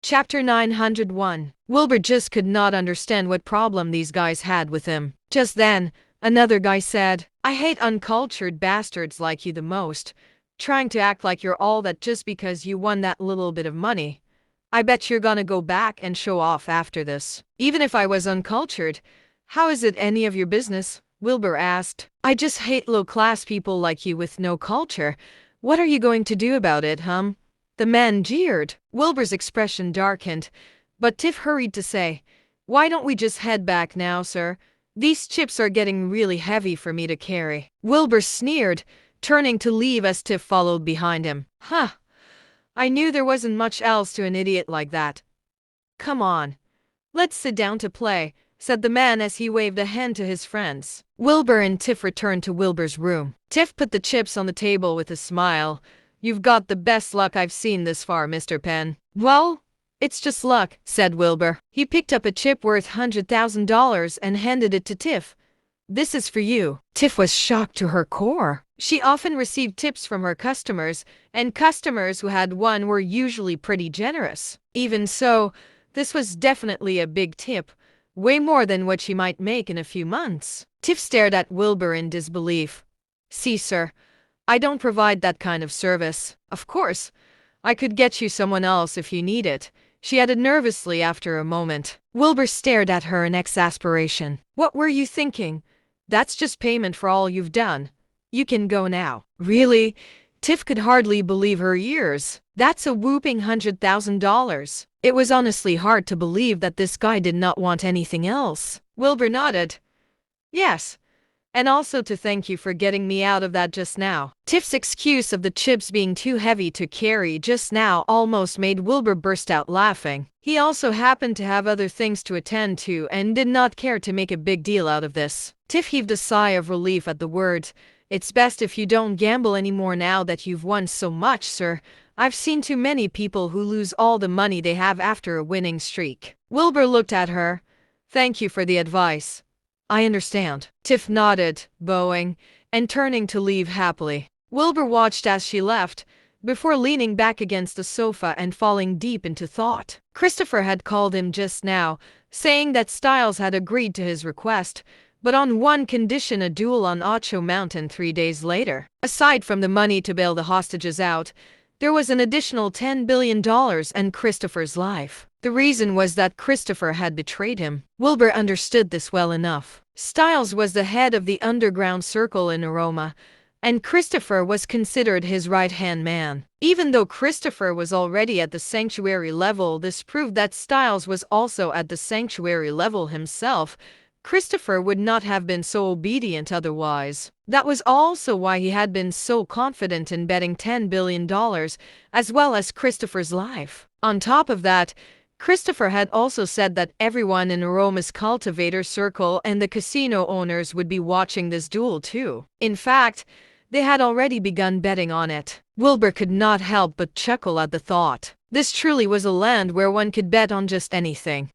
Chapter 901. Wilbur just could not understand what problem these guys had with him. Just then, another guy said, "I hate uncultured bastards like you the most, trying to act like you're all that just because you won that little bit of money. I bet you're gonna go back and show off after this." "Even if I was uncultured, how is it any of your business?" Wilbur asked. "I just hate low-class people like you with no culture. What are you going to do about it, huh?" The man jeered. Wilbur's expression darkened, but Tiff hurried to say, "Why don't we just head back now, sir? These chips are getting really heavy for me to carry." Wilbur sneered, turning to leave as Tiff followed behind him. "Huh. I knew there wasn't much else to an idiot like that. Come on. Let's sit down to play," said the man as he waved a hand to his friends. Wilbur and Tiff returned to Wilbur's room. Tiff put the chips on the table with a smile. "You've got the best luck I've seen this far, Mr. Penn." "Well, it's just luck," said Wilbur. He picked up a chip worth $100,000 and handed it to Tiff. "This is for you." Tiff was shocked to her core. She often received tips from her customers, and customers who had won were usually pretty generous. Even so, this was definitely a big tip, way more than what she might make in a few months. Tiff stared at Wilbur in disbelief. "See, sir, I don't provide that kind of service. Of course, I could get you someone else if you need it," she added nervously after a moment. Wilbur stared at her in exasperation. "What were you thinking? That's just payment for all you've done. You can go now." "Really?" Tiff could hardly believe her ears. "That's a whooping $100,000. It was honestly hard to believe that this guy did not want anything else. Wilbur nodded. "Yes. And also to thank you for getting me out of that just now." Tiff's excuse of the chips being too heavy to carry just now almost made Wilbur burst out laughing. He also happened to have other things to attend to and did not care to make a big deal out of this. Tiff heaved a sigh of relief at the words. "It's best if you don't gamble anymore now that you've won so much, sir. I've seen too many people who lose all the money they have after a winning streak." Wilbur looked at her. "Thank you for the advice. I understand." Tiff nodded, bowing, and turning to leave happily. Wilbur watched as she left, before leaning back against the sofa and falling deep into thought. Christopher had called him just now, saying that Styles had agreed to his request, but on one condition: a duel on Ocho Mountain 3 days later. Aside from the money to bail the hostages out, there was an additional $10 billion and Christopher's life. The reason was that Christopher had betrayed him. Wilbur understood this well enough. Styles was the head of the underground circle in Aroma, and Christopher was considered his right-hand man. Even though Christopher was already at the sanctuary level, this proved that Styles was also at the sanctuary level himself. Christopher would not have been so obedient otherwise. That was also why he had been so confident in betting $10 billion, as well as Christopher's life. On top of that, Christopher had also said that everyone in Aroma's cultivator circle and the casino owners would be watching this duel too. In fact, they had already begun betting on it. Wilbur could not help but chuckle at the thought. This truly was a land where one could bet on just anything.